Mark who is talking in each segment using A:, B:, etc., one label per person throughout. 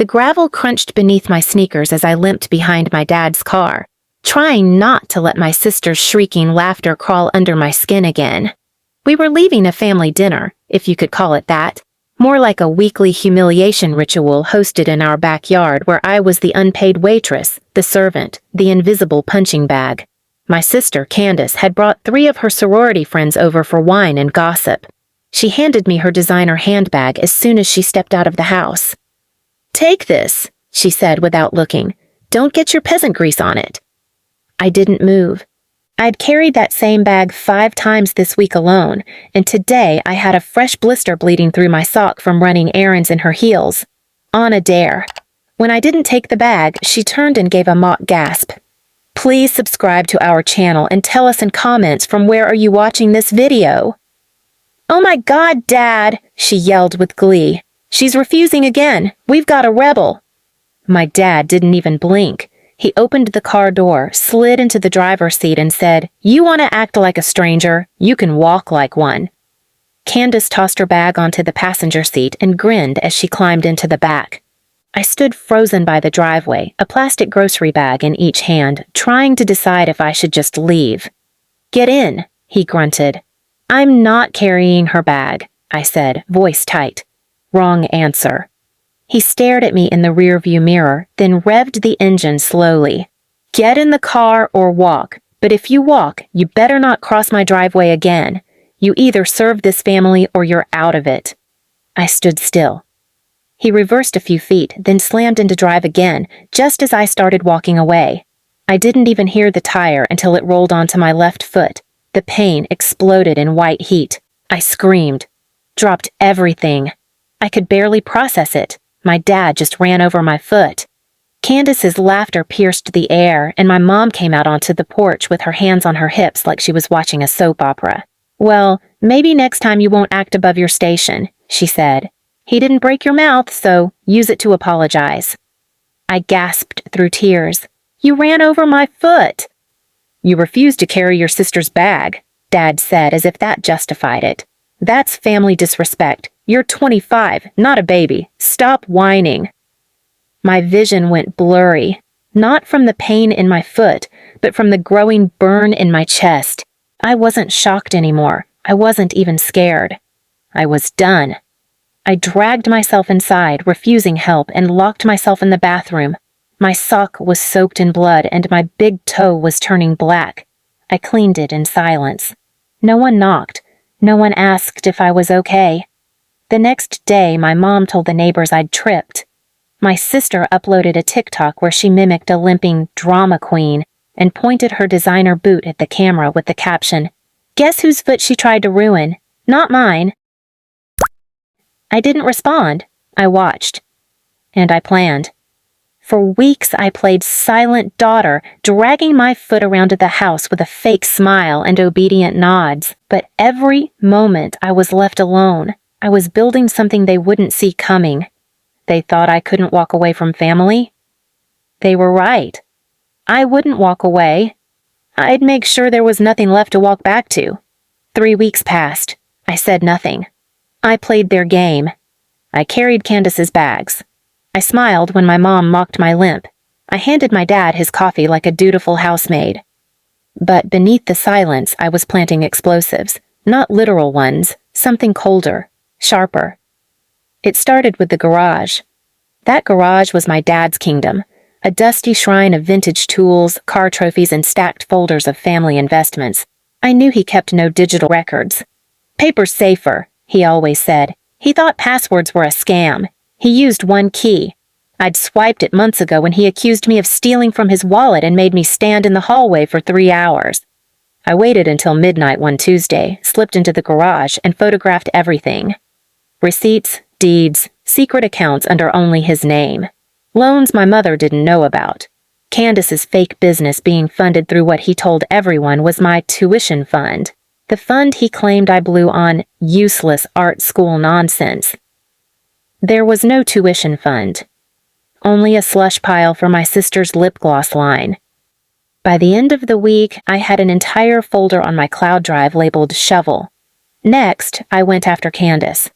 A: The gravel crunched beneath my sneakers as I limped behind my dad's car, trying not to let my sister's shrieking laughter crawl under my skin again. We were leaving a family dinner, if you could call it that, more like a weekly humiliation ritual hosted in our backyard where I was the unpaid waitress, the servant, the invisible punching bag. My sister, Candace, had brought 3 of her sorority friends over for wine and gossip. She handed me her designer handbag as soon as she stepped out of the house. "Take this," she said without looking. "Don't get your peasant grease on it." I didn't move. I'd carried that same bag 5 times this week alone, and today I had a fresh blister bleeding through my sock from running errands in her heels. On a dare. When I didn't take the bag, she turned and gave a mock gasp. "Please subscribe to our channel and tell us in comments from where are you watching this video." "Oh my God, Dad!" she yelled with glee. "She's refusing again. We've got a rebel." My dad didn't even blink. He opened the car door, slid into the driver's seat and said, "You want to act like a stranger? You can walk like one." Candace tossed her bag onto the passenger seat and grinned as she climbed into the back. I stood frozen by the driveway, a plastic grocery bag in each hand, trying to decide if I should just leave. "Get in," he grunted. "I'm not carrying her bag," I said, voice tight. Wrong answer. He stared at me in the rearview mirror, then revved the engine slowly. "Get in the car or walk, but if you walk, you better not cross my driveway again. You either serve this family or you're out of it." I stood still. He reversed a few feet, then slammed into drive again, just as I started walking away. I didn't even hear the tire until it rolled onto my left foot. The pain exploded in white heat. I screamed. Dropped everything. I could barely process it. My dad just ran over my foot. Candace's laughter pierced the air, and my mom came out onto the porch with her hands on her hips like she was watching a soap opera. "Well, maybe next time you won't act above your station," she said. "He didn't break your mouth, so use it to apologize." I gasped through tears. "You ran over my foot." "You refused to carry your sister's bag," Dad said as if that justified it. "That's family disrespect. You're 25, not a baby. Stop whining." My vision went blurry, not from the pain in my foot, but from the growing burn in my chest. I wasn't shocked anymore. I wasn't even scared. I was done. I dragged myself inside, refusing help, and locked myself in the bathroom. My sock was soaked in blood and my big toe was turning black. I cleaned it in silence. No one knocked. No one asked if I was okay. The next day, my mom told the neighbors I'd tripped. My sister uploaded a TikTok where she mimicked a limping drama queen and pointed her designer boot at the camera with the caption, "Guess whose foot she tried to ruin? Not mine." I didn't respond. I watched. And I planned. For weeks I played silent daughter, dragging my foot around the house with a fake smile and obedient nods. But every moment I was left alone, I was building something they wouldn't see coming. They thought I couldn't walk away from family. They were right. I wouldn't walk away. I'd make sure there was nothing left to walk back to. 3 weeks passed. I said nothing. I played their game. I carried Candace's bags. I smiled when my mom mocked my limp. I handed my dad his coffee like a dutiful housemaid. But beneath the silence, I was planting explosives. Not literal ones, something colder, sharper. It started with the garage. That garage was my dad's kingdom, a dusty shrine of vintage tools, car trophies, and stacked folders of family investments. I knew he kept no digital records. "Paper's safer," he always said. He thought passwords were a scam. He used one key. I'd swiped it months ago when he accused me of stealing from his wallet and made me stand in the hallway for 3 hours. I waited until midnight one Tuesday, slipped into the garage, and photographed everything. Receipts, deeds, secret accounts under only his name. Loans my mother didn't know about. Candace's fake business being funded through what he told everyone was my tuition fund. The fund he claimed I blew on useless art school nonsense. There was no tuition fund. Only a slush pile for my sister's lip gloss line. By the end of the week, I had an entire folder on my cloud drive labeled shovel. Next, I went after Candace.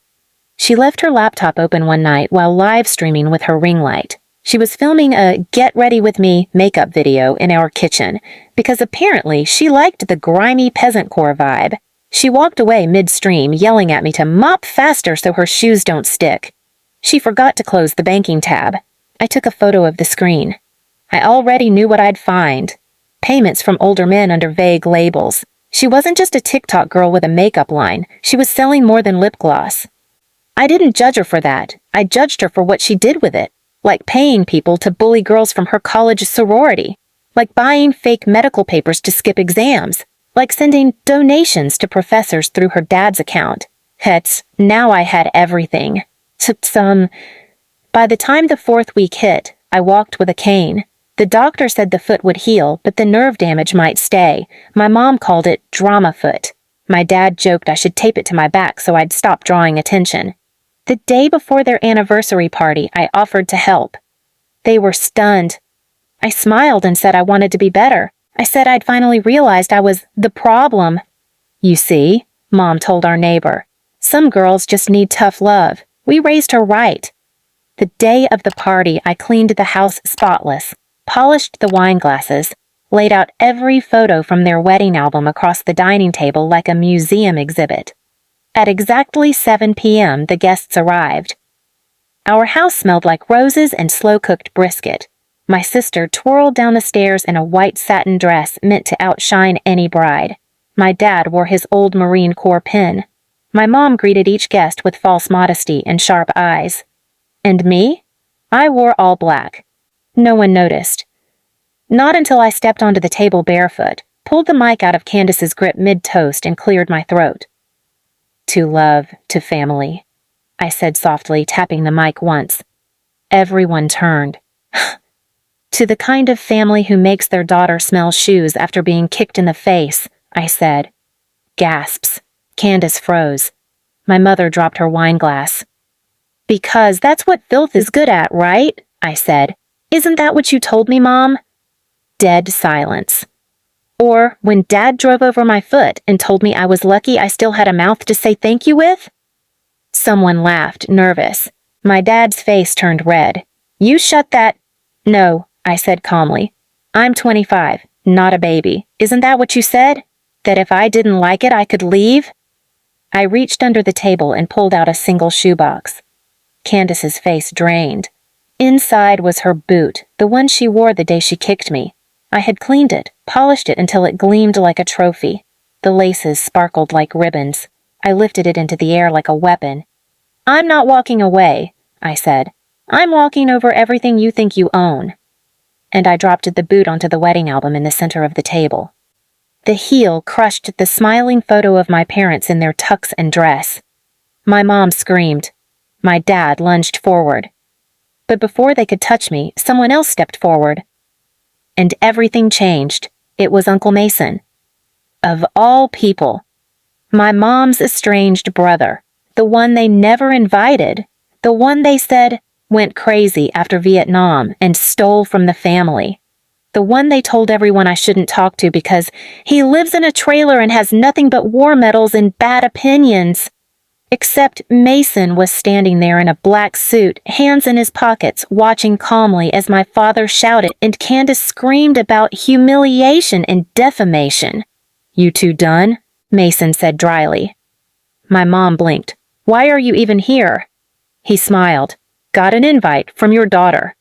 A: She left her laptop open one night while live streaming with her ring light. She was filming a "Get Ready With Me" makeup video in our kitchen because apparently she liked the grimy peasantcore vibe. She walked away midstream, yelling at me to mop faster so her shoes don't stick. She forgot to close the banking tab. I took a photo of the screen. I already knew what I'd find. Payments from older men under vague labels. She wasn't just a TikTok girl with a makeup line. She was selling more than lip gloss. I didn't judge her for that. I judged her for what she did with it. Like paying people to bully girls from her college sorority. Like buying fake medical papers to skip exams. Like sending donations to professors through her dad's account. Now I had everything. By the time the 4th week hit, I walked with a cane. The doctor said the foot would heal, but the nerve damage might stay. My mom called it drama foot. My dad joked I should tape it to my back so I'd stop drawing attention. The day before their anniversary party, I offered to help. They were stunned. I smiled and said I wanted to be better. I said I'd finally realized I was the problem. "You see," Mom told our neighbor, "some girls just need tough love. We raised her right." The day of the party, I cleaned the house spotless, polished the wine glasses, laid out every photo from their wedding album across the dining table like a museum exhibit. At exactly 7 p.m., the guests arrived. Our house smelled like roses and slow-cooked brisket. My sister twirled down the stairs in a white satin dress meant to outshine any bride. My dad wore his old Marine Corps pin. My mom greeted each guest with false modesty and sharp eyes. And me? I wore all black. No one noticed. Not until I stepped onto the table barefoot, pulled the mic out of Candace's grip mid-toast and cleared my throat. "To love, to family," I said softly, tapping the mic once. Everyone turned. "To the kind of family who makes their daughter smell shoes after being kicked in the face," I said. Gasps. Candace froze. My mother dropped her wine glass. "Because that's what filth is good at, right?" I said. "Isn't that what you told me, Mom?" Dead silence. "Or when Dad drove over my foot and told me I was lucky I still had a mouth to say thank you with?" Someone laughed, nervous. My dad's face turned red. "You shut that—" "No," I said calmly. "I'm 25, not a baby. Isn't that what you said? That if I didn't like it, I could leave?" I reached under the table and pulled out a single shoebox. Candace's face drained. Inside was her boot, the one she wore the day she kicked me. I had cleaned it, polished it until it gleamed like a trophy. The laces sparkled like ribbons. I lifted it into the air like a weapon. "I'm not walking away," I said. "I'm walking over everything you think you own." And I dropped the boot onto the wedding album in the center of the table. The heel crushed the smiling photo of my parents in their tux and dress. My mom screamed. My dad lunged forward. But before they could touch me, someone else stepped forward. And everything changed. It was Uncle Mason. Of all people. My mom's estranged brother. The one they never invited. The one they said went crazy after Vietnam and stole from the family. The one they told everyone I shouldn't talk to because he lives in a trailer and has nothing but war medals and bad opinions. Except Mason was standing there in a black suit, hands in his pockets, watching calmly as my father shouted and Candace screamed about humiliation and defamation. "You two done?" Mason said dryly. My mom blinked. "Why are you even here?" He smiled. "Got an invite from your daughter."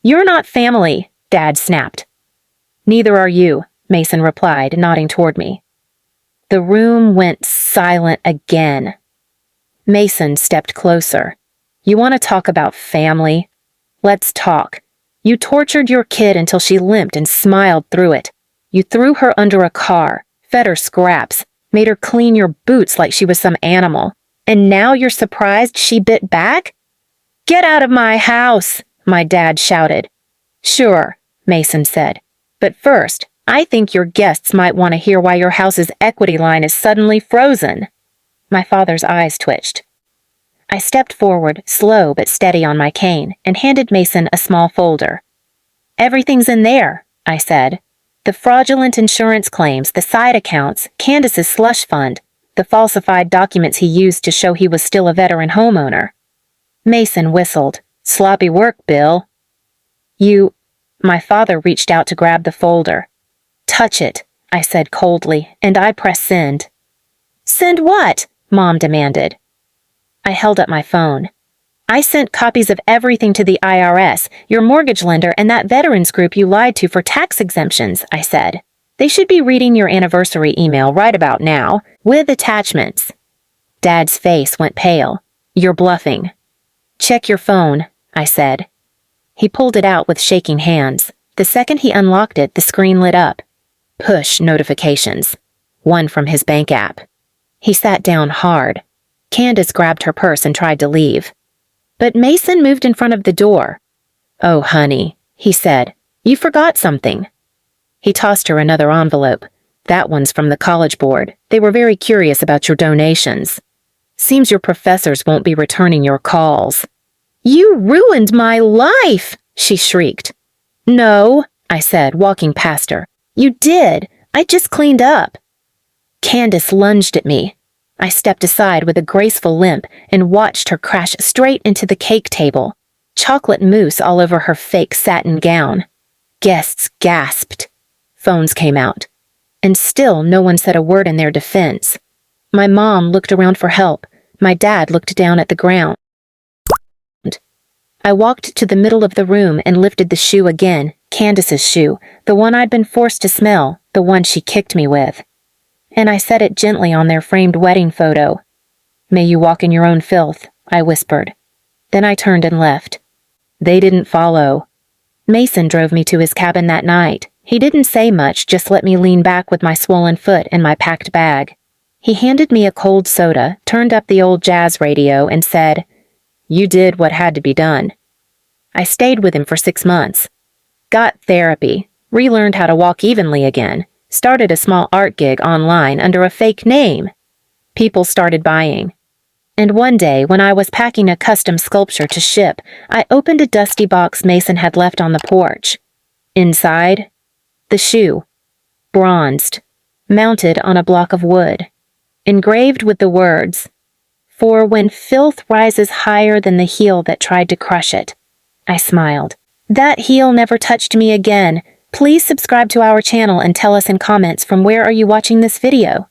A: "You're not family," Dad snapped. "Neither are you," Mason replied, nodding toward me. The room went silent again. Mason stepped closer. "You want to talk about family? Let's talk. You tortured your kid until she limped and smiled through it. You threw her under a car, fed her scraps, made her clean your boots like she was some animal. And now you're surprised she bit back? Get out of my house, my dad shouted. Sure, Mason said. But first, I think your guests might want to hear why your house's equity line is suddenly frozen. My father's eyes twitched. I stepped forward, slow but steady on my cane, and handed Mason a small folder. Everything's in there, I said. The fraudulent insurance claims, the side accounts, Candace's slush fund. the falsified documents he used to show he was still a veteran homeowner. Mason whistled. Sloppy work, Bill. My father reached out to grab the folder. Touch it, I said coldly, and I pressed send. Send what? Mom demanded. I held up my phone. I sent copies of everything to the IRS, your mortgage lender, and that veterans group you lied to for tax exemptions, I said. They should be reading your anniversary email right about now, with attachments. Dad's face went pale. You're bluffing. Check your phone, I said. He pulled it out with shaking hands. The second he unlocked it, the screen lit up. Push notifications. One from his bank app. He sat down hard. Candace grabbed her purse and tried to leave. But Mason moved in front of the door. Oh, honey, he said. You forgot something. He tossed her another envelope. That one's from the college board. They were very curious about your donations. Seems your professors won't be returning your calls. You ruined my life, she shrieked. No, I said, walking past her. You did. I just cleaned up. Candace lunged at me. I stepped aside with a graceful limp and watched her crash straight into the cake table, chocolate mousse all over her fake satin gown. Guests gasped. Phones came out. And still no one said a word in their defense. My mom looked around for help. My dad looked down at the ground. I walked to the middle of the room and lifted the shoe again, Candace's shoe, the one I'd been forced to smell, the one she kicked me with. And I set it gently on their framed wedding photo. May you walk in your own filth, I whispered. Then I turned and left. They didn't follow. Mason drove me to his cabin that night. He didn't say much, just let me lean back with my swollen foot and my packed bag. He handed me a cold soda, turned up the old jazz radio, and said, You did what had to be done. I stayed with him for 6 months. Got therapy, relearned how to walk evenly again, started a small art gig online under a fake name. People started buying. And one day, when I was packing a custom sculpture to ship, I opened a dusty box Mason had left on the porch. Inside, the shoe, bronzed, mounted on a block of wood, engraved with the words, For when filth rises higher than the heel that tried to crush it. I smiled. That heel never touched me again. Please subscribe to our channel and tell us in comments from where are you watching this video.